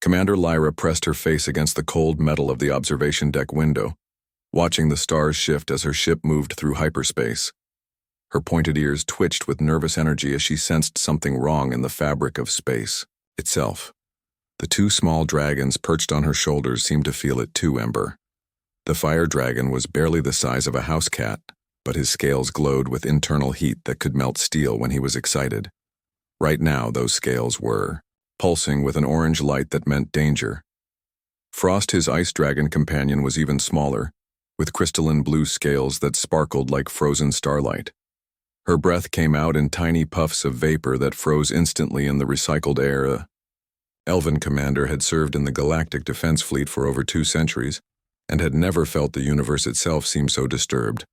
Commander Lyra pressed her face against the cold metal of the observation deck window, watching the stars shift as her ship moved through hyperspace. Her pointed ears twitched with nervous energy as she sensed something wrong in the fabric of space itself. The two small dragons perched on her shoulders seemed to feel it too, Ember. The fire dragon was barely the size of a house cat, but his scales glowed with internal heat that could melt steel when he was excited. Right now, those scales were pulsing with an orange light that meant danger. Frost, his ice dragon companion, was even smaller, with crystalline blue scales that sparkled like frozen starlight. Her breath came out in tiny puffs of vapor that froze instantly in the recycled air. Elven commander had served in the Galactic Defense Fleet for over 2 centuries, and had never felt the universe itself seem so disturbed.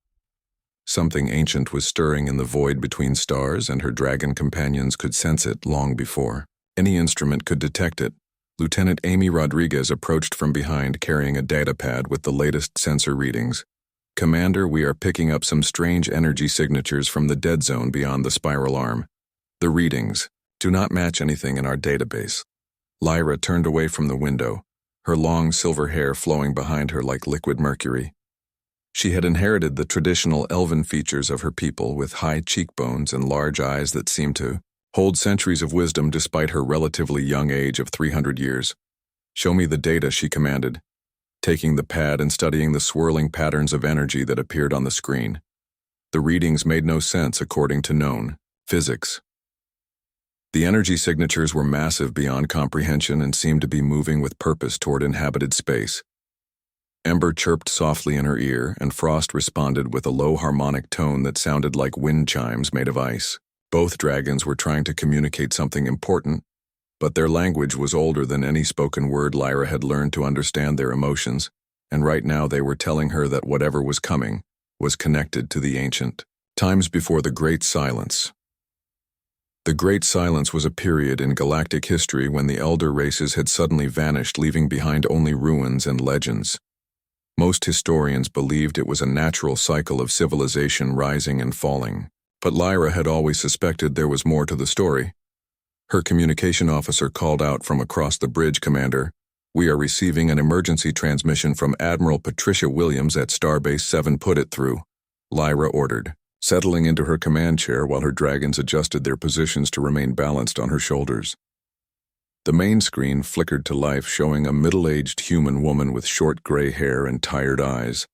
Something ancient was stirring in the void between stars, and her dragon companions could sense it long before any instrument could detect it. Lieutenant Amy Rodriguez approached from behind, carrying a datapad with the latest sensor readings. "Commander, we are picking up some strange energy signatures from the dead zone beyond the spiral arm. The readings do not match anything in our database." Lyra turned away from the window, her long silver hair flowing behind her like liquid mercury. She had inherited the traditional elven features of her people, with high cheekbones and large eyes that seemed to hold centuries of wisdom despite her relatively young age of 300 years. "Show me the data," she commanded, taking the pad and studying the swirling patterns of energy that appeared on the screen. The readings made no sense according to known physics. The energy signatures were massive beyond comprehension and seemed to be moving with purpose toward inhabited space. Ember chirped softly in her ear, and Frost responded with a low harmonic tone that sounded like wind chimes made of ice. Both dragons were trying to communicate something important, but their language was older than any spoken word Lyra had learned to understand their emotions, and right now they were telling her that whatever was coming was connected to the ancient times before the Great Silence. The Great Silence was a period in galactic history when the elder races had suddenly vanished, leaving behind only ruins and legends. Most historians believed it was a natural cycle of civilization rising and falling, but Lyra had always suspected there was more to the story. Her communication officer called out from across the bridge, "Commander, we are receiving an emergency transmission from Admiral Patricia Williams at Starbase 7. Put it through," Lyra ordered, settling into her command chair while her dragons adjusted their positions to remain balanced on her shoulders. The main screen flickered to life, showing a middle-aged human woman with short gray hair and tired eyes.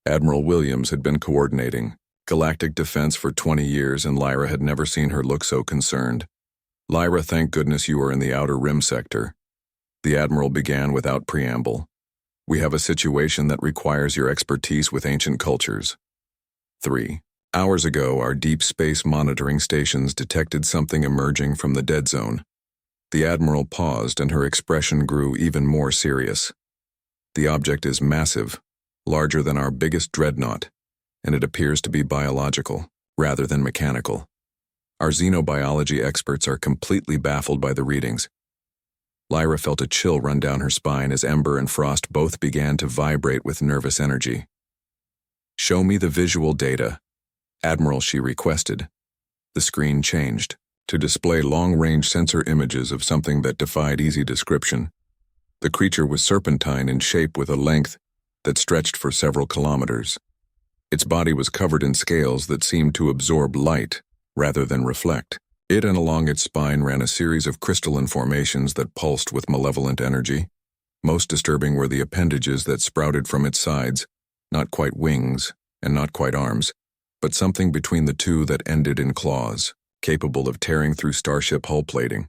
Admiral Williams had been coordinating Galactic Defense for 20 years, and Lyra had never seen her look so concerned. "Lyra, thank goodness you are in the Outer Rim sector," the Admiral began without preamble. "We have a situation that requires your expertise with ancient cultures." 3 hours ago, our deep space monitoring stations detected something emerging from the dead zone. The Admiral paused, and her expression grew even more serious. "The object is massive, larger than our biggest dreadnought, and it appears to be biological, rather than mechanical. Our xenobiology experts are completely baffled by the readings." Lyra felt a chill run down her spine as Ember and Frost both began to vibrate with nervous energy. "Show me the visual data, Admiral," she requested. The screen changed to display long-range sensor images of something that defied easy description. The creature was serpentine in shape, with a length that stretched for several kilometers. Its body was covered in scales that seemed to absorb light rather than reflect. It and along its spine ran a series of crystalline formations that pulsed with malevolent energy. Most disturbing were the appendages that sprouted from its sides, not quite wings and not quite arms, but something between the two that ended in claws, capable of tearing through starship hull plating.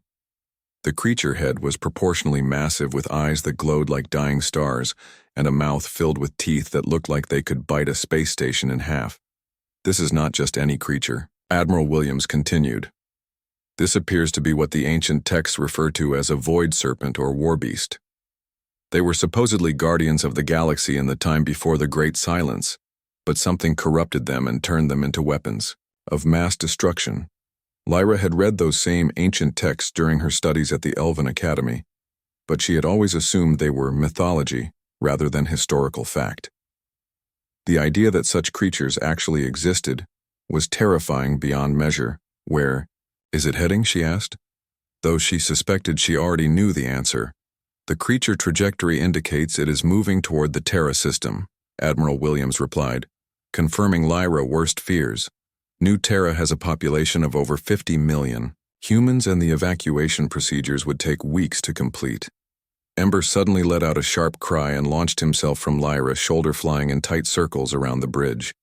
The creature head was proportionally massive, with eyes that glowed like dying stars and a mouth filled with teeth that looked like they could bite a space station in half. "This is not just any creature," Admiral Williams continued. "This appears to be what the ancient texts refer to as a void serpent or warbeast. They were supposedly guardians of the galaxy in the time before the Great Silence, but something corrupted them and turned them into weapons of mass destruction." Lyra had read those same ancient texts during her studies at the Elven Academy, but she had always assumed they were mythology rather than historical fact. The idea that such creatures actually existed was terrifying beyond measure. "Where is it heading?" she asked. Though she suspected she already knew the answer, The creature trajectory indicates it is moving toward the Terra system, Admiral Williams replied, confirming Lyra's worst fears. New Terra has a population of over 50 million. Humans and the evacuation procedures would take weeks to complete. Ember suddenly let out a sharp cry and launched himself from Lyra, shoulder flying in tight circles around the bridge.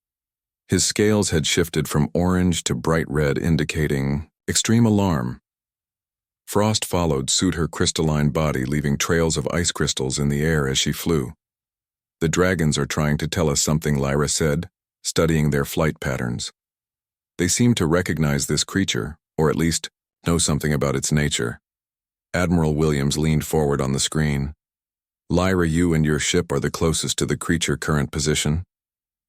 His scales had shifted from orange to bright red, indicating extreme alarm. Frost followed suit her crystalline body, leaving trails of ice crystals in the air as she flew. The dragons are trying to tell us something, Lyra said, studying their flight patterns. They seem to recognize this creature, or at least know something about its nature. Admiral Williams leaned forward on the screen. Lyra, you and your ship are the closest to the creature's current position.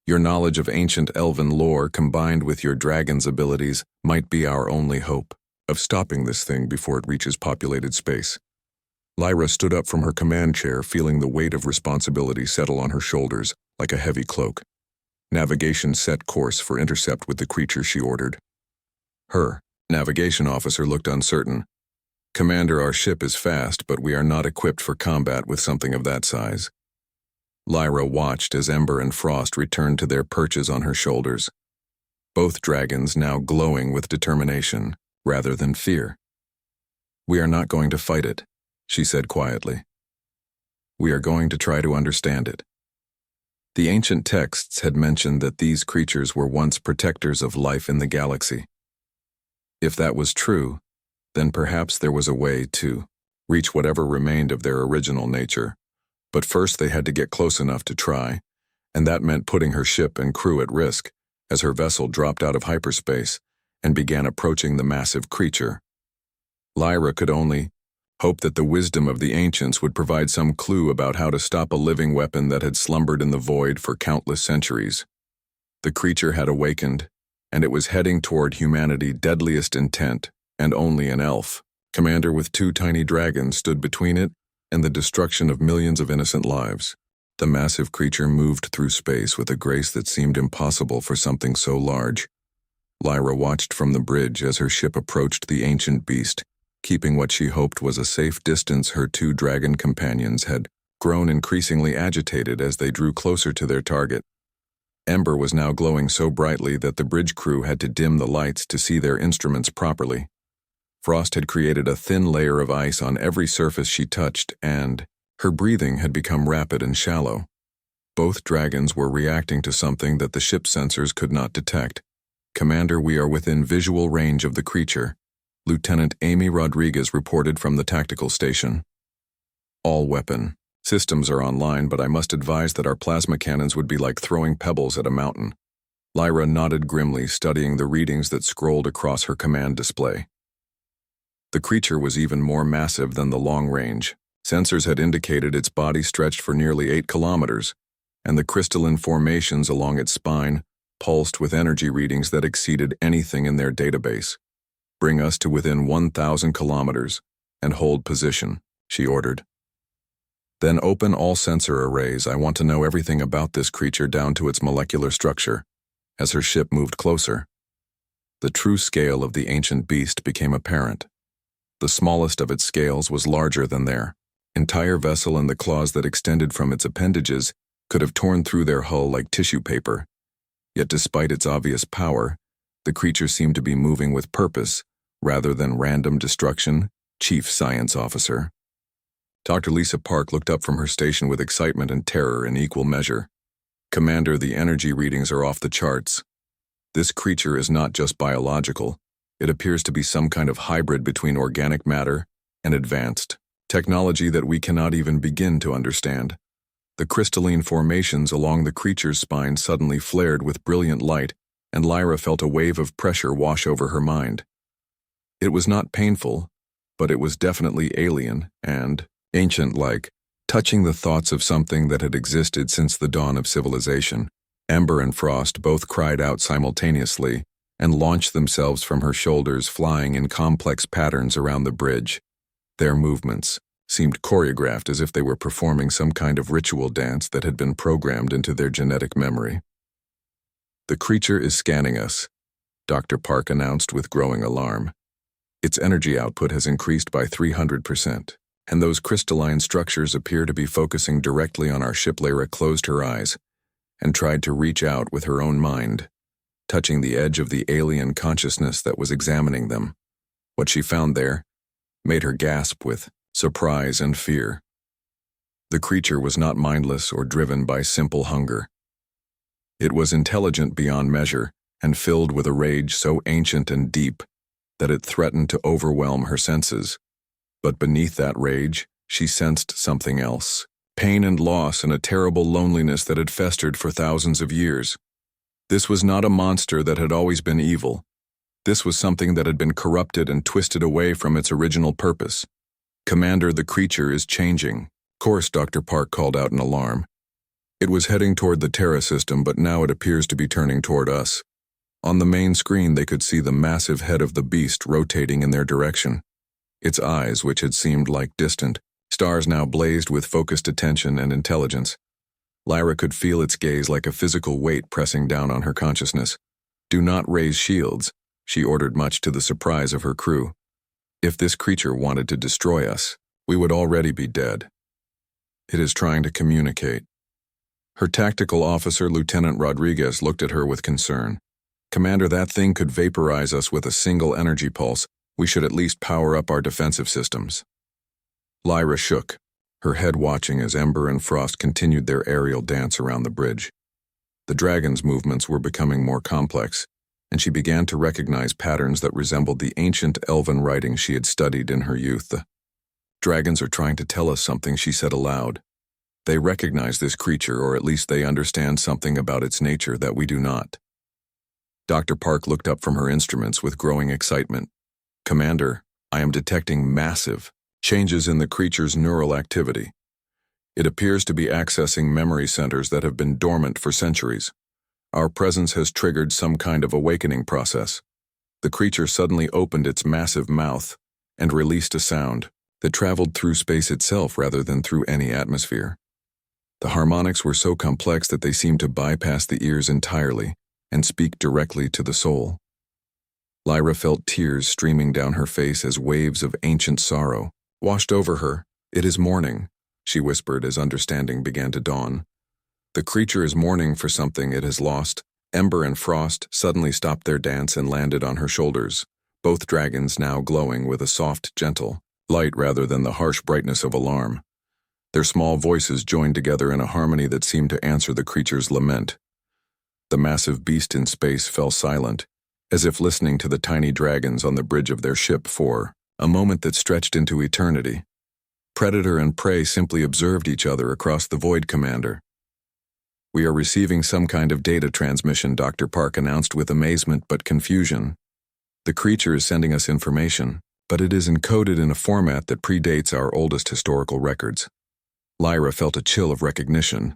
Your knowledge of ancient elven lore combined with your dragon's abilities might be our only hope of stopping this thing before it reaches populated space. Lyra stood up from her command chair, feeling the weight of responsibility settle on her shoulders like a heavy cloak. Navigation set course for intercept with the creature, she ordered. Her navigation officer looked uncertain. Commander, our ship is fast, but we are not equipped for combat with something of that size. Lyra watched as Ember and Frost returned to their perches on her shoulders, both dragons now glowing with determination rather than fear. We are not going to fight it, she said quietly. We are going to try to understand it. The ancient texts had mentioned that these creatures were once protectors of life in the galaxy. If that was true, then perhaps there was a way to reach whatever remained of their original nature. But first they had to get close enough to try, and that meant putting her ship and crew at risk as her vessel dropped out of hyperspace and began approaching the massive creature. Lyra could only hope that the wisdom of the ancients would provide some clue about how to stop a living weapon that had slumbered in the void for countless centuries. The creature had awakened, and it was heading toward humanity's deadliest intent, and only an elf, commander with 2 tiny dragons, stood between it and the destruction of millions of innocent lives. The massive creature moved through space with a grace that seemed impossible for something so large. Lyra watched from the bridge as her ship approached the ancient beast, keeping what she hoped was a safe distance. Her 2 dragon companions had grown increasingly agitated as they drew closer to their target. Ember was now glowing so brightly that the bridge crew had to dim the lights to see their instruments properly. Frost had created a thin layer of ice on every surface she touched, and her breathing had become rapid and shallow. Both dragons were reacting to something that the ship's sensors could not detect. Commander, we are within visual range of the creature, Lieutenant Amy Rodriguez reported from the tactical station. All weapon systems are online, but I must advise that our plasma cannons would be like throwing pebbles at a mountain. Lyra nodded grimly, studying the readings that scrolled across her command display. The creature was even more massive than the long-range. Sensors had indicated its body stretched for nearly 8 kilometers, and the crystalline formations along its spine pulsed with energy readings that exceeded anything in their database. Bring us to within 1,000 kilometers and hold position, she ordered. Then open all sensor arrays. I want to know everything about this creature down to its molecular structure. As her ship moved closer, the true scale of the ancient beast became apparent. The smallest of its scales was larger than their entire vessel, and the claws that extended from its appendages could have torn through their hull like tissue paper. Yet despite its obvious power, the creature seemed to be moving with purpose rather than random destruction. Chief Science Officer Dr. Lisa Park looked up from her station with excitement and terror in equal measure. Commander, the energy readings are off the charts. This creature is not just biological. It appears to be some kind of hybrid between organic matter and advanced technology that we cannot even begin to understand. The crystalline formations along the creature's spine suddenly flared with brilliant light, and Lyra felt a wave of pressure wash over her mind. It was not painful, but it was definitely alien and ancient-like, touching the thoughts of something that had existed since the dawn of civilization. Ember and Frost both cried out simultaneously and launched themselves from her shoulders, flying in complex patterns around the bridge. Their movements seemed choreographed, as if they were performing some kind of ritual dance that had been programmed into their genetic memory. The creature is scanning us, Dr. Park announced with growing alarm. Its energy output has increased by 300%. and those crystalline structures appear to be focusing directly on our ship. Lyra closed her eyes and tried to reach out with her own mind, touching the edge of the alien consciousness that was examining them. What she found there made her gasp with surprise and fear. The creature was not mindless or driven by simple hunger. It was intelligent beyond measure and filled with a rage so ancient and deep that it threatened to overwhelm her senses. But beneath that rage, she sensed something else: pain and loss and a terrible loneliness that had festered for thousands of years. This was not a monster that had always been evil. This was something that had been corrupted and twisted away from its original purpose. "Commander, the creature is changing." "Course," Dr. Park called out in alarm. "It was heading toward the Terra system, but now it appears to be turning toward us." On the main screen, they could see the massive head of the beast rotating in their direction. Its eyes, which had seemed like distant stars, now blazed with focused attention and intelligence. Lyra could feel its gaze like a physical weight pressing down on her consciousness. "Do not raise shields," she ordered, much to the surprise of her crew. "If this creature wanted to destroy us, we would already be dead. It is trying to communicate." Her tactical officer, Lieutenant Rodriguez, looked at her with concern. "Commander, that thing could vaporize us with a single energy pulse. We should at least power up our defensive systems." Lyra shook, her head watching as Ember and Frost continued their aerial dance around the bridge. The dragon's movements were becoming more complex, and she began to recognize patterns that resembled the ancient elven writing she had studied in her youth. "The dragons are trying to tell us something," she said aloud. "They recognize this creature, or at least they understand something about its nature that we do not." Dr. Park looked up from her instruments with growing excitement. "Commander, I am detecting massive changes in the creature's neural activity. It appears to be accessing memory centers that have been dormant for centuries. Our presence has triggered some kind of awakening process." The creature suddenly opened its massive mouth and released a sound that traveled through space itself rather than through any atmosphere. The harmonics were so complex that they seemed to bypass the ears entirely and speak directly to the soul. Lyra felt tears streaming down her face as waves of ancient sorrow washed over her. "It is mourning," she whispered as understanding began to dawn. "The creature is mourning for something it has lost." Ember and Frost suddenly stopped their dance and landed on her shoulders, both dragons now glowing with a soft, gentle light rather than the harsh brightness of alarm. Their small voices joined together in a harmony that seemed to answer the creature's lament. The massive beast in space fell silent, as if listening to the tiny dragons on the bridge of their ship for a moment that stretched into eternity. Predator and prey simply observed each other across the void. "Commander, we are receiving some kind of data transmission," Dr. Park announced with amazement but confusion. "The creature is sending us information, but it is encoded in a format that predates our oldest historical records." Lyra felt a chill of recognition.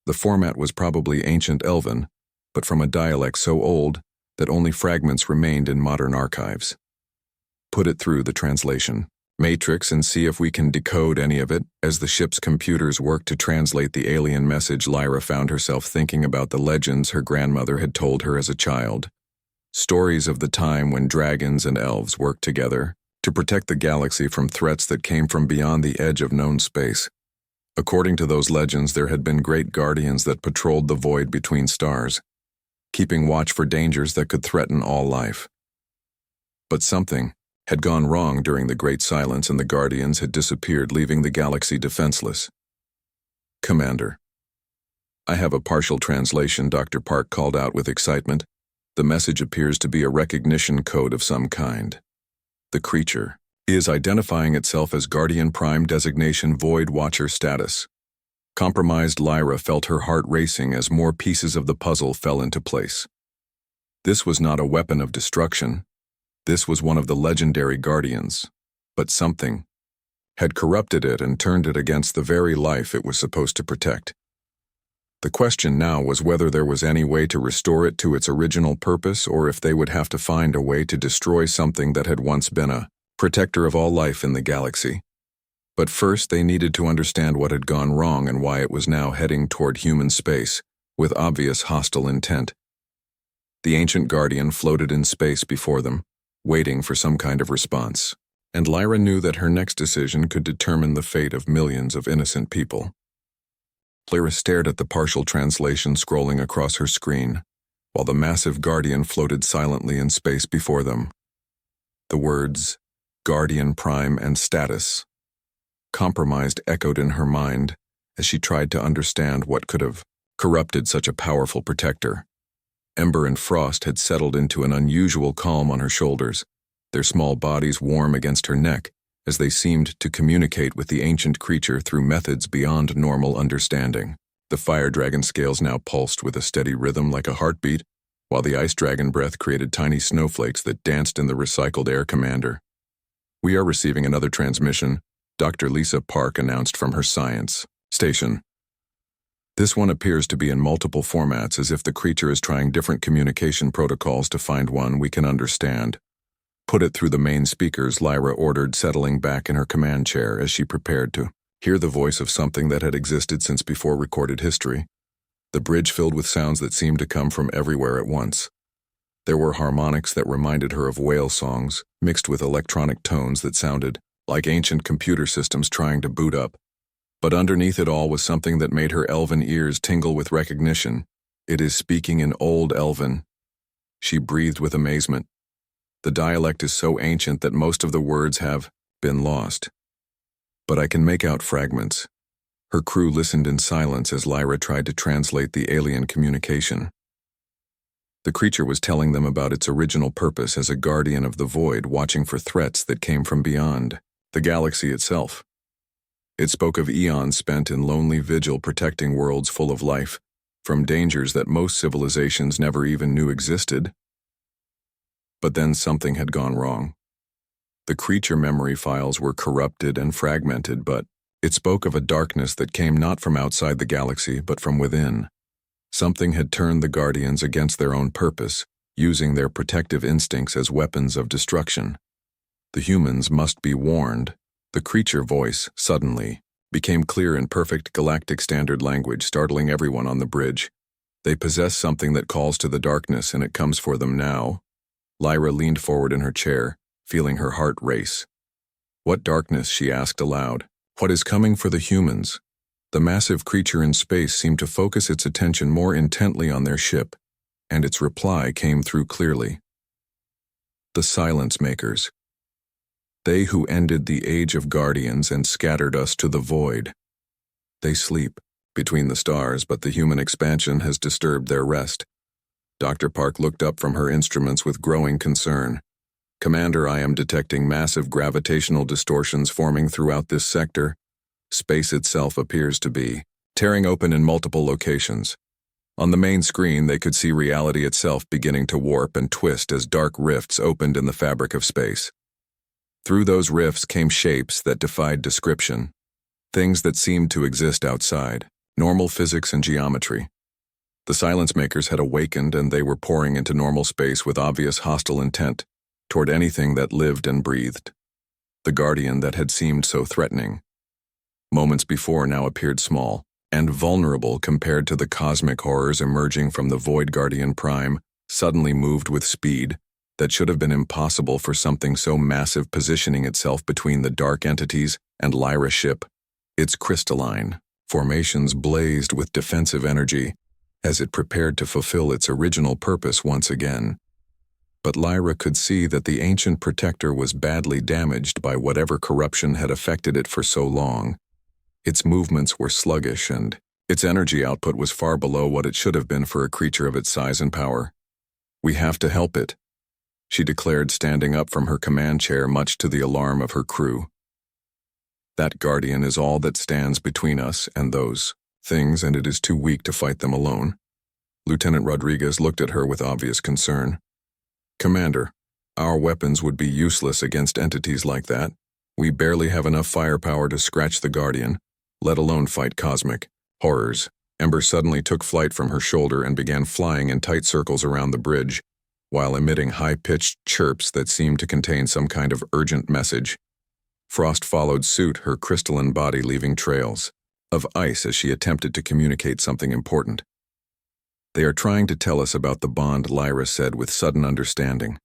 The format was probably ancient Elven, but from a dialect so old that only fragments remained in modern archives. "Put it through the translation matrix and see if we can decode any of it." As the ship's computers worked to translate the alien message, Lyra found herself thinking about the legends her grandmother had told her as a child. Stories of the time when dragons and elves worked together to protect the galaxy from threats that came from beyond the edge of known space. According to those legends, there had been great guardians that patrolled the void between stars, keeping watch for dangers that could threaten all life. But something had gone wrong during the Great Silence, and the guardians had disappeared, leaving the galaxy defenseless. "Commander, I have a partial translation," Dr. Park called out with excitement. "The message appears to be a recognition code of some kind. The creature is identifying itself as Guardian Prime designation Void Watcher status." Compromised Lyra felt her heart racing as more pieces of the puzzle fell into place. This was not a weapon of destruction. This was one of the legendary guardians, but something had corrupted it and turned it against the very life it was supposed to protect. The question now was whether there was any way to restore it to its original purpose, or if they would have to find a way to destroy something that had once been a protector of all life in the galaxy. But first they needed to understand what had gone wrong and why it was now heading toward human space with obvious hostile intent. The ancient guardian floated in space before them, waiting for some kind of response. and Lyra knew that her next decision could determine the fate of millions of innocent people. Lyra stared at the partial translation scrolling across her screen, while the massive Guardian floated silently in space before them. The words, Guardian Prime and Status, compromised echoed in her mind as she tried to understand what could have corrupted such a powerful protector. Ember and Frost had settled into an unusual calm on her shoulders, their small bodies warm against her neck as they seemed to communicate with the ancient creature through methods beyond normal understanding. The fire dragon scales now pulsed with a steady rhythm like a heartbeat, while the ice dragon breath created tiny snowflakes that danced in the recycled air commander. "We are receiving another transmission," Dr. Lisa Park announced from her science station. "This one appears to be in multiple formats, as if the creature is trying different communication protocols to find one we can understand. Put it through the main speakers," Lyra ordered, settling back in her command chair as she prepared to hear the voice of something that had existed since before recorded history. The bridge filled with sounds that seemed to come from everywhere at once. There were harmonics that reminded her of whale songs, mixed with electronic tones that sounded like ancient computer systems trying to boot up. But underneath it all was something that made her elven ears tingle with recognition. "It is speaking in Old Elven." She breathed with amazement. The dialect is so ancient that most of the words have been lost. But I can make out fragments. Her crew listened in silence as Lyra tried to translate the alien communication. The creature was telling them about its original purpose as a guardian of the void, watching for threats that came from beyond the galaxy itself. It spoke of eons spent in lonely vigil protecting worlds full of life, from dangers that most civilizations never even knew existed. But then something had gone wrong. The creature memory files were corrupted and fragmented, but it spoke of a darkness that came not from outside the galaxy, but from within. Something had turned the Guardians against their own purpose, using their protective instincts as weapons of destruction. The humans must be warned. The creature voice, suddenly, became clear in perfect galactic standard language, startling everyone on the bridge. "They possess something that calls to the darkness, and it comes for them now." Lyra leaned forward in her chair, feeling her heart race. "What darkness?" she asked aloud. "What is coming for the humans?" The massive creature in space seemed to focus its attention more intently on their ship, and its reply came through clearly. "The Silence Makers. They who ended the age of guardians and scattered us to the void. They sleep between the stars, but the human expansion has disturbed their rest." Dr. Park looked up from her instruments with growing concern. "Commander, I am detecting massive gravitational distortions forming throughout this sector. Space itself appears to be tearing open in multiple locations." On the main screen, they could see reality itself beginning to warp and twist as dark rifts opened in the fabric of space. Through those rifts came shapes that defied description, things that seemed to exist outside normal physics and geometry. The Silence Makers had awakened, and they were pouring into normal space with obvious hostile intent toward anything that lived and breathed. The Guardian that had seemed so threatening moments before now appeared small and vulnerable compared to the cosmic horrors emerging from the Void Guardian Prime, suddenly moved with speed that should have been impossible for something so massive, positioning itself between the dark entities and Lyra's ship. Its crystalline formations blazed with defensive energy as it prepared to fulfill its original purpose once again. But Lyra could see that the ancient protector was badly damaged by whatever corruption had affected it for so long. Its movements were sluggish, and its energy output was far below what it should have been for a creature of its size and power. "We have to help it," she declared, standing up from her command chair, much to the alarm of her crew. "That Guardian is all that stands between us and those things, and it is too weak to fight them alone." Lieutenant Rodriguez looked at her with obvious concern. "Commander, our weapons would be useless against entities like that. We barely have enough firepower to scratch the Guardian, let alone fight cosmic horrors." Ember suddenly took flight from her shoulder and began flying in tight circles around the bridge, while emitting high-pitched chirps that seemed to contain some kind of urgent message. Frost followed suit, her crystalline body leaving trails of ice as she attempted to communicate something important. "They are trying to tell us about the bond," Lyra said with sudden understanding.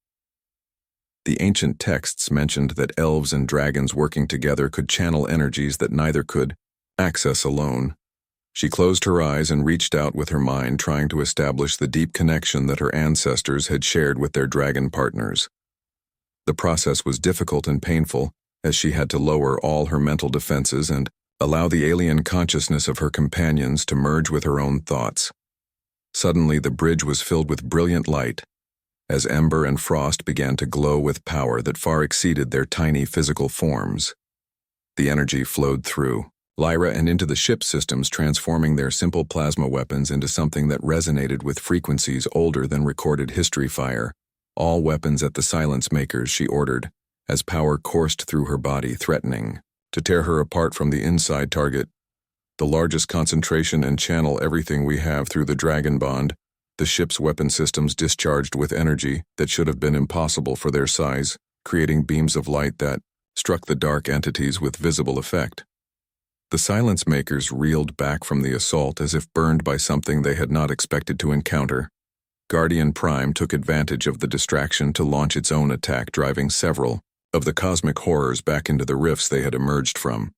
The ancient texts mentioned that elves and dragons working together could channel energies that neither could access alone. She closed her eyes and reached out with her mind, trying to establish the deep connection that her ancestors had shared with their dragon partners. The process was difficult and painful, as she had to lower all her mental defenses and allow the alien consciousness of her companions to merge with her own thoughts. Suddenly, the bridge was filled with brilliant light, as Ember and Frost began to glow with power that far exceeded their tiny physical forms. The energy flowed through Lyra and into the ship systems, transforming their simple plasma weapons into something that resonated with frequencies older than recorded history. Fire all weapons at the silence makers, she ordered, as power coursed through her body, threatening to tear her apart from the inside. Target the largest concentration and channel everything we have through the dragon bond. The ship's weapon systems discharged with energy that should have been impossible for their size, creating beams of light that struck the dark entities with visible effect. The silence makers reeled back from the assault as if burned by something they had not expected to encounter. Guardian Prime took advantage of the distraction to launch its own attack, driving several of the cosmic horrors back into the rifts they had emerged from.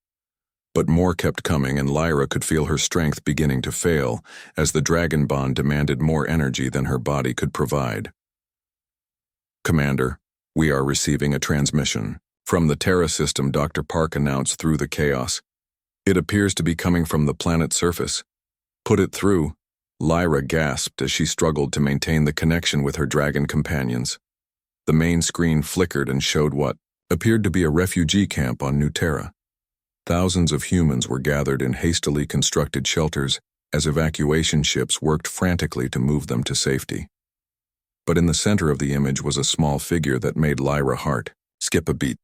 But more kept coming, and Lyra could feel her strength beginning to fail as the dragon bond demanded more energy than her body could provide. "Commander, we are receiving a transmission from the Terra system," Dr. Park announced through the chaos. "It appears to be coming from the planet's surface." "Put it through," Lyra gasped as she struggled to maintain the connection with her dragon companions. The main screen flickered and showed what appeared to be a refugee camp on New Terra. Thousands of humans were gathered in hastily constructed shelters as evacuation ships worked frantically to move them to safety. But in the center of the image was a small figure that made Lyra's heart skip a beat.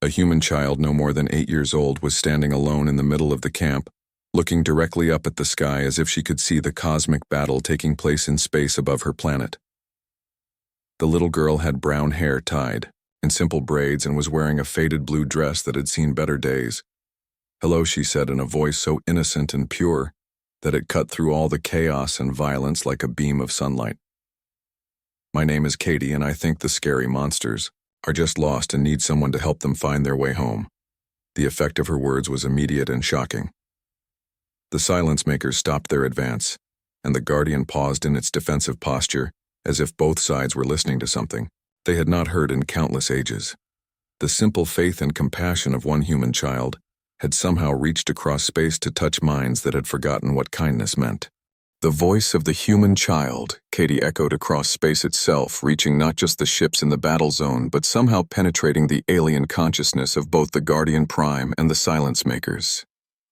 A human child no more than 8 years old was standing alone in the middle of the camp, looking directly up at the sky as if she could see the cosmic battle taking place in space above her planet. The little girl had brown hair tied in simple braids and was wearing a faded blue dress that had seen better days. "Hello," she said in a voice so innocent and pure that it cut through all the chaos and violence like a beam of sunlight. "My name is Katie, and I think the scary monsters are just lost and need someone to help them find their way home." The effect of her words was immediate and shocking. The silence makers stopped their advance, and the Guardian paused in its defensive posture, as if both sides were listening to something they had not heard in countless ages. The simple faith and compassion of one human child had somehow reached across space to touch minds that had forgotten what kindness meant. The voice of the human child, Katie echoed across space itself, reaching not just the ships in the battle zone, but somehow penetrating the alien consciousness of both the Guardian Prime and the silence makers.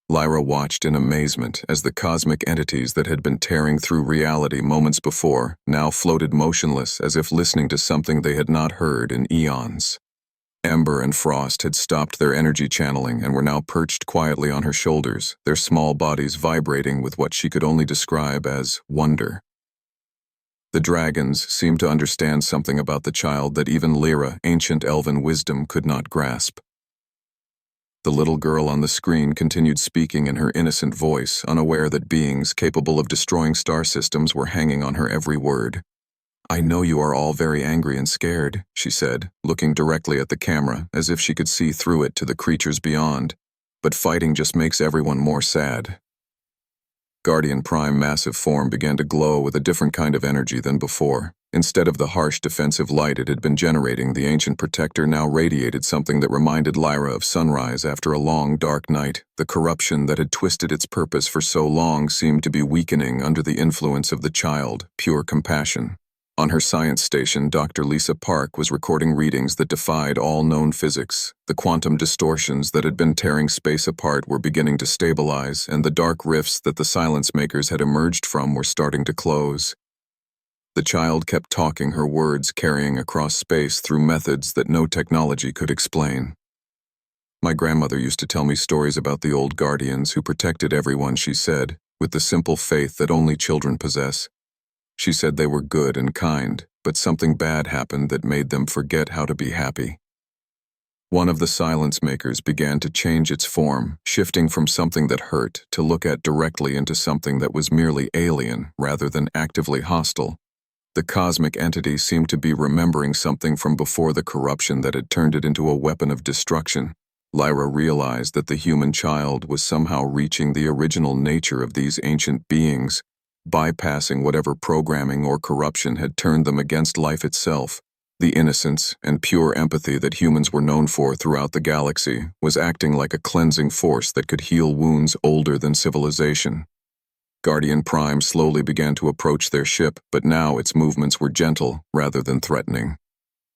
Lyra watched in amazement as the cosmic entities that had been tearing through reality moments before now floated motionless, as if listening to something they had not heard in eons. Ember and Frost had stopped their energy channeling and were now perched quietly on her shoulders, their small bodies vibrating with what she could only describe as wonder. The dragons seemed to understand something about the child that even Lyra, ancient elven wisdom, could not grasp. The little girl on the screen continued speaking in her innocent voice, unaware that beings capable of destroying star systems were hanging on her every word. "I know you are all very angry and scared," she said, looking directly at the camera as if she could see through it to the creatures beyond. "But fighting just makes everyone more sad." Guardian Prime massive form began to glow with a different kind of energy than before. Instead of the harsh defensive light it had been generating, the ancient protector now radiated something that reminded Lyra of sunrise after a long, dark night. The corruption that had twisted its purpose for so long seemed to be weakening under the influence of the child, pure compassion. On her science station, Dr. Lisa Park was recording readings that defied all known physics. The quantum distortions that had been tearing space apart were beginning to stabilize, and the dark rifts that the silence makers had emerged from were starting to close. The child kept talking, her words carrying across space through methods that no technology could explain. "My grandmother used to tell me stories about the old guardians who protected everyone," she said, with the simple faith that only children possess. "She said they were good and kind, but something bad happened that made them forget how to be happy." One of the silence makers began to change its form, shifting from something that hurt to look at directly into something that was merely alien rather than actively hostile. The cosmic entity seemed to be remembering something from before the corruption that had turned it into a weapon of destruction. Lyra realized that the human child was somehow reaching the original nature of these ancient beings, bypassing whatever programming or corruption had turned them against life itself. The innocence and pure empathy that humans were known for throughout the galaxy was acting like a cleansing force that could heal wounds older than civilization. Guardian Prime slowly began to approach their ship, but now its movements were gentle rather than threatening.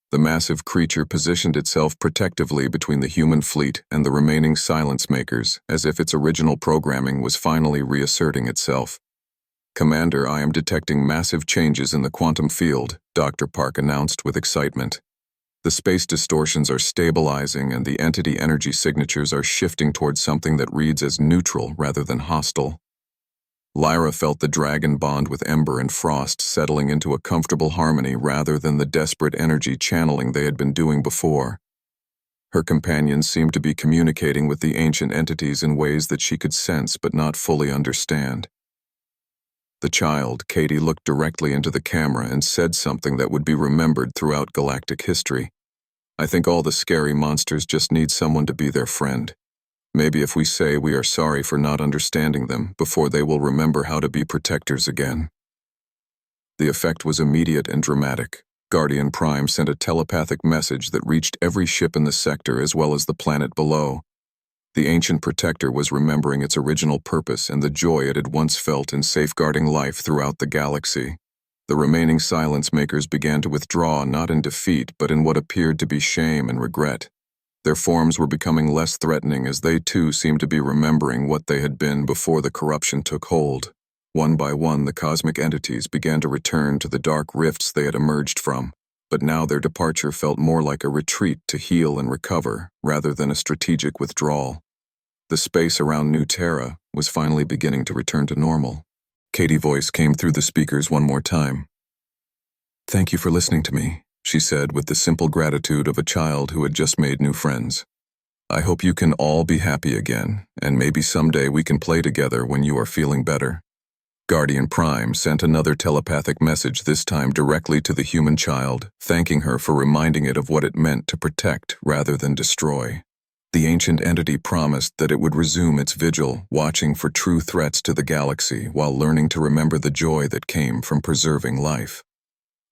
The massive creature positioned itself protectively between the human fleet and the remaining silence makers, as if its original programming was finally reasserting itself. "Commander, I am detecting massive changes in the quantum field," Dr. Park announced with excitement. "The space distortions are stabilizing and the entity energy signatures are shifting towards something that reads as neutral rather than hostile." Lyra felt the dragon bond with Ember and Frost settling into a comfortable harmony rather than the desperate energy channeling they had been doing before. Her companions seemed to be communicating with the ancient entities in ways that she could sense but not fully understand. The child, Katie, looked directly into the camera and said something that would be remembered throughout galactic history. "I think all the scary monsters just need someone to be their friend. Maybe if we say we are sorry for not understanding them before they will remember how to be protectors again." The effect was immediate and dramatic. Guardian Prime sent a telepathic message that reached every ship in the sector as well as the planet below. The ancient protector was remembering its original purpose and the joy it had once felt in safeguarding life throughout the galaxy. The remaining silence makers began to withdraw not in defeat but in what appeared to be shame and regret. Their forms were becoming less threatening as they too seemed to be remembering what they had been before the corruption took hold. One by one, the cosmic entities began to return to the dark rifts they had emerged from, but now their departure felt more like a retreat to heal and recover rather than a strategic withdrawal. The space around New Terra was finally beginning to return to normal. Katie's voice came through the speakers one more time. "Thank you for listening to me," she said with the simple gratitude of a child who had just made new friends. "I hope you can all be happy again, and maybe someday we can play together when you are feeling better." Guardian Prime sent another telepathic message, this time directly to the human child, thanking her for reminding it of what it meant to protect rather than destroy. The ancient entity promised that it would resume its vigil, watching for true threats to the galaxy while learning to remember the joy that came from preserving life.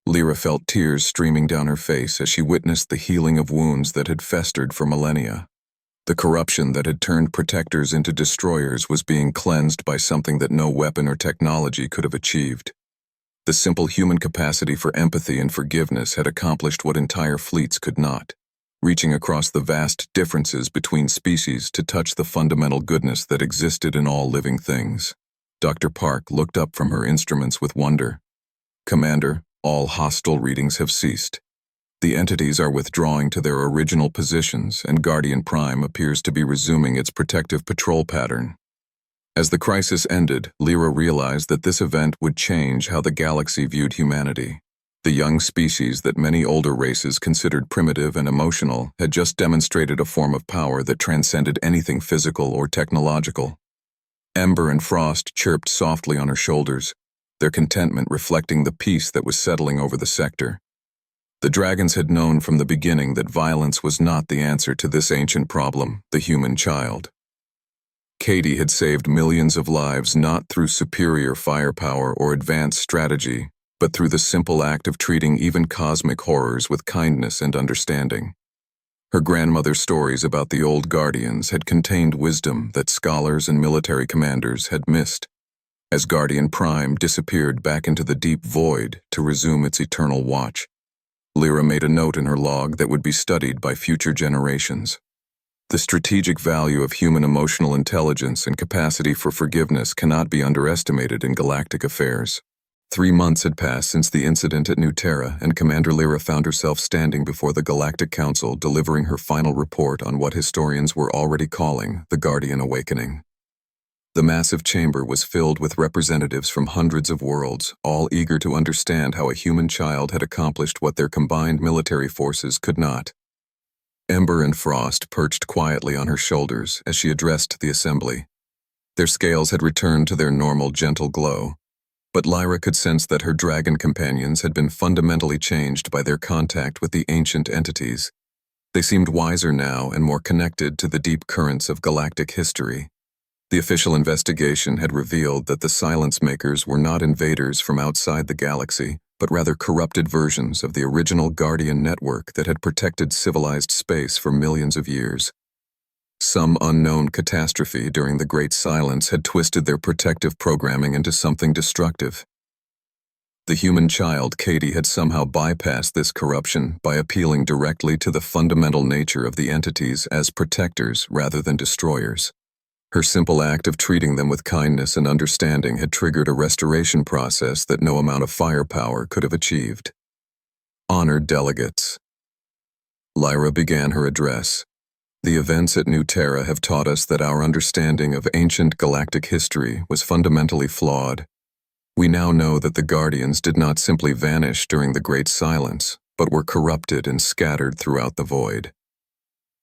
Lyra felt tears streaming down her face as she witnessed the healing of wounds that had festered for millennia. The corruption that had turned protectors into destroyers was being cleansed by something that no weapon or technology could have achieved. The simple human capacity for empathy and forgiveness had accomplished what entire fleets could not, reaching across the vast differences between species to touch the fundamental goodness that existed in all living things. Dr. Park looked up from her instruments with wonder. "Commander, all hostile readings have ceased. The entities are withdrawing to their original positions, and Guardian Prime appears to be resuming its protective patrol pattern." As the crisis ended, Lyra realized that this event would change how the galaxy viewed humanity. The young species that many older races considered primitive and emotional had just demonstrated a form of power that transcended anything physical or technological. Ember and Frost chirped softly on her shoulders, their contentment reflecting the peace that was settling over the sector. The dragons had known from the beginning that violence was not the answer to this ancient problem, the human child. Katie had saved millions of lives not through superior firepower or advanced strategy, but through the simple act of treating even cosmic horrors with kindness and understanding. Her grandmother's stories about the old guardians had contained wisdom that scholars and military commanders had missed. As Guardian Prime disappeared back into the deep void to resume its eternal watch, Lyra made a note in her log that would be studied by future generations. The strategic value of human emotional intelligence and capacity for forgiveness cannot be underestimated in galactic affairs. 3 months had passed since the incident at New Terra, and Commander Lyra found herself standing before the Galactic Council delivering her final report on what historians were already calling the Guardian Awakening. The massive chamber was filled with representatives from hundreds of worlds, all eager to understand how a human child had accomplished what their combined military forces could not. Ember and Frost perched quietly on her shoulders as she addressed the assembly. Their scales had returned to their normal gentle glow. But Lyra could sense that her dragon companions had been fundamentally changed by their contact with the ancient entities. They seemed wiser now and more connected to the deep currents of galactic history. The official investigation had revealed that the Silence Makers were not invaders from outside the galaxy, but rather corrupted versions of the original Guardian network that had protected civilized space for millions of years. Some unknown catastrophe during the Great Silence had twisted their protective programming into something destructive. The human child, Katie, had somehow bypassed this corruption by appealing directly to the fundamental nature of the entities as protectors rather than destroyers. Her simple act of treating them with kindness and understanding had triggered a restoration process that no amount of firepower could have achieved. Honored delegates. Lyra began her address. The events at New Terra have taught us that our understanding of ancient galactic history was fundamentally flawed. We now know that the Guardians did not simply vanish during the Great Silence, but were corrupted and scattered throughout the void.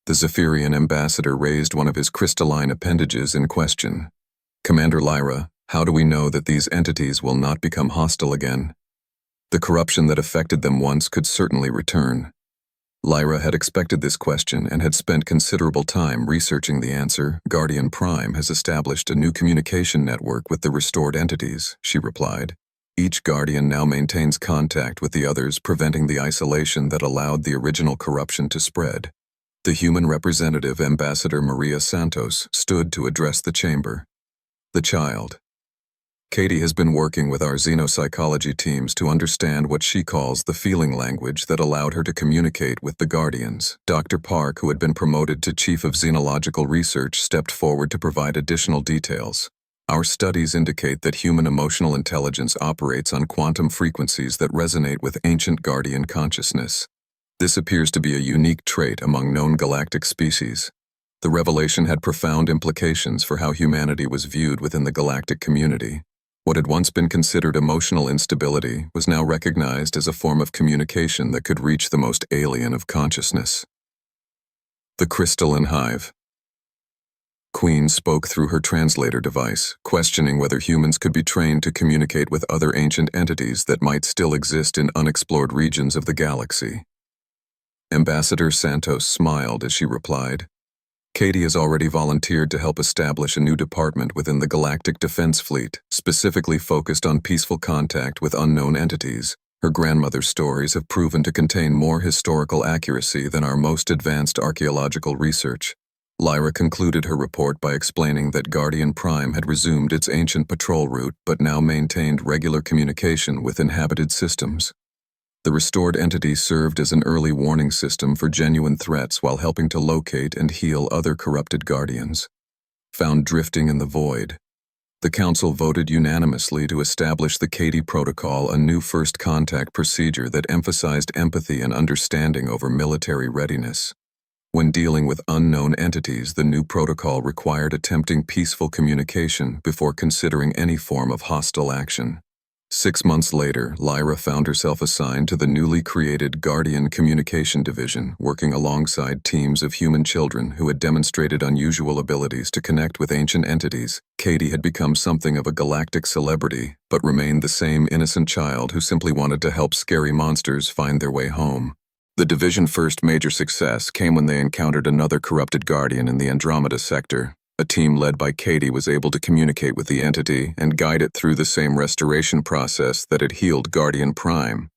The Zephyrian ambassador raised one of his crystalline appendages in question. Commander Lyra, how do we know that these entities will not become hostile again? The corruption that affected them once could certainly return. Lyra had expected this question and had spent considerable time researching the answer. Guardian Prime has established a new communication network with the restored entities, she replied. Each Guardian now maintains contact with the others, preventing the isolation that allowed the original corruption to spread. The human representative, Ambassador Maria Santos, stood to address the chamber. The child. Katie has been working with our xenopsychology teams to understand what she calls the feeling language that allowed her to communicate with the Guardians. Dr. Park, who had been promoted to Chief of Xenological Research, stepped forward to provide additional details. Our studies indicate that human emotional intelligence operates on quantum frequencies that resonate with ancient Guardian consciousness. This appears to be a unique trait among known galactic species. The revelation had profound implications for how humanity was viewed within the galactic community. What had once been considered emotional instability was now recognized as a form of communication that could reach the most alien of consciousness. The Crystalline Hive. Queen spoke through her translator device, questioning whether humans could be trained to communicate with other ancient entities that might still exist in unexplored regions of the galaxy. Ambassador Santos smiled as she replied, Katie has already volunteered to help establish a new department within the Galactic Defense Fleet, specifically focused on peaceful contact with unknown entities. Her grandmother's stories have proven to contain more historical accuracy than our most advanced archaeological research. Lyra concluded her report by explaining that Guardian Prime had resumed its ancient patrol route but now maintained regular communication with inhabited systems. The restored entity served as an early warning system for genuine threats while helping to locate and heal other corrupted Guardians. Found drifting in the void. The Council voted unanimously to establish the Katie Protocol, a new first contact procedure that emphasized empathy and understanding over military readiness. When dealing with unknown entities, the new protocol required attempting peaceful communication before considering any form of hostile action. 6 months later, Lyra found herself assigned to the newly created Guardian Communication Division, working alongside teams of human children who had demonstrated unusual abilities to connect with ancient entities. Katie had become something of a galactic celebrity, but remained the same innocent child who simply wanted to help scary monsters find their way home. The Division's first major success came when they encountered another corrupted Guardian in the Andromeda sector. A team led by Katie was able to communicate with the entity and guide it through the same restoration process that had healed Guardian Prime.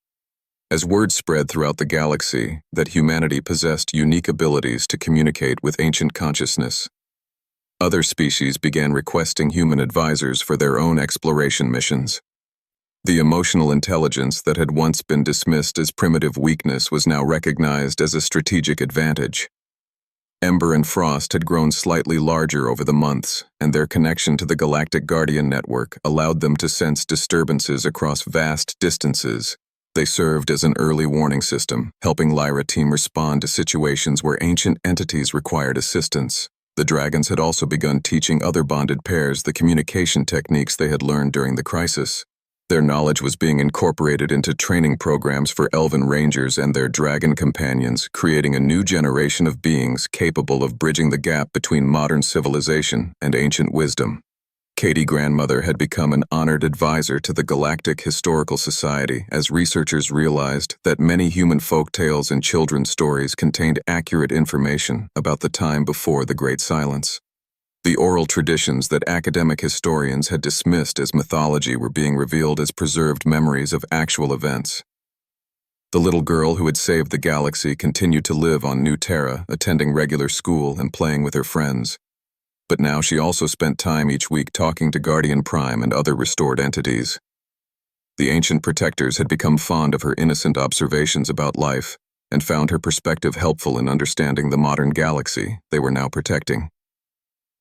As word spread throughout the galaxy that humanity possessed unique abilities to communicate with ancient consciousness, other species began requesting human advisors for their own exploration missions. The emotional intelligence that had once been dismissed as primitive weakness was now recognized as a strategic advantage. Ember and Frost had grown slightly larger over the months, and their connection to the Galactic Guardian network allowed them to sense disturbances across vast distances. They served as an early warning system, helping Lyra team respond to situations where ancient entities required assistance. The dragons had also begun teaching other bonded pairs the communication techniques they had learned during the crisis. Their knowledge was being incorporated into training programs for elven rangers and their dragon companions, creating a new generation of beings capable of bridging the gap between modern civilization and ancient wisdom. Katie grandmother had become an honored advisor to the Galactic Historical Society as researchers realized that many human folk tales and children's stories contained accurate information about the time before the Great Silence. The oral traditions that academic historians had dismissed as mythology were being revealed as preserved memories of actual events. The little girl who had saved the galaxy continued to live on New Terra, attending regular school and playing with her friends. But now she also spent time each week talking to Guardian Prime and other restored entities. The ancient protectors had become fond of her innocent observations about life and found her perspective helpful in understanding the modern galaxy they were now protecting.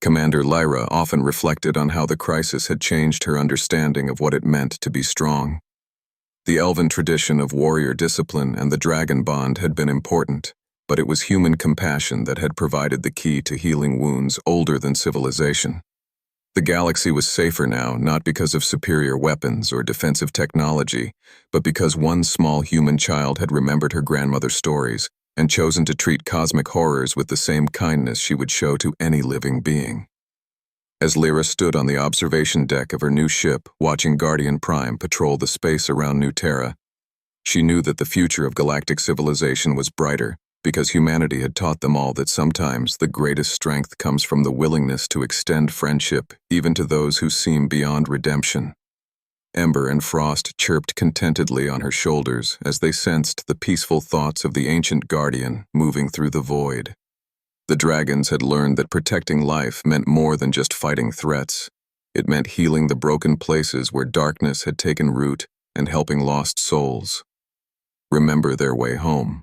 Commander Lyra often reflected on how the crisis had changed her understanding of what it meant to be strong. The elven tradition of warrior discipline and the dragon bond had been important, but it was human compassion that had provided the key to healing wounds older than civilization. The galaxy was safer now, not because of superior weapons or defensive technology, but because one small human child had remembered her grandmother's stories and chosen to treat cosmic horrors with the same kindness she would show to any living being. As Lyra stood on the observation deck of her new ship, watching Guardian Prime patrol the space around New Terra, she knew that the future of galactic civilization was brighter because humanity had taught them all that sometimes the greatest strength comes from the willingness to extend friendship even to those who seem beyond redemption. Ember and Frost chirped contentedly on her shoulders as they sensed the peaceful thoughts of the ancient guardian moving through the void. The dragons had learned that protecting life meant more than just fighting threats. It meant healing the broken places where darkness had taken root and helping lost souls remember their way home.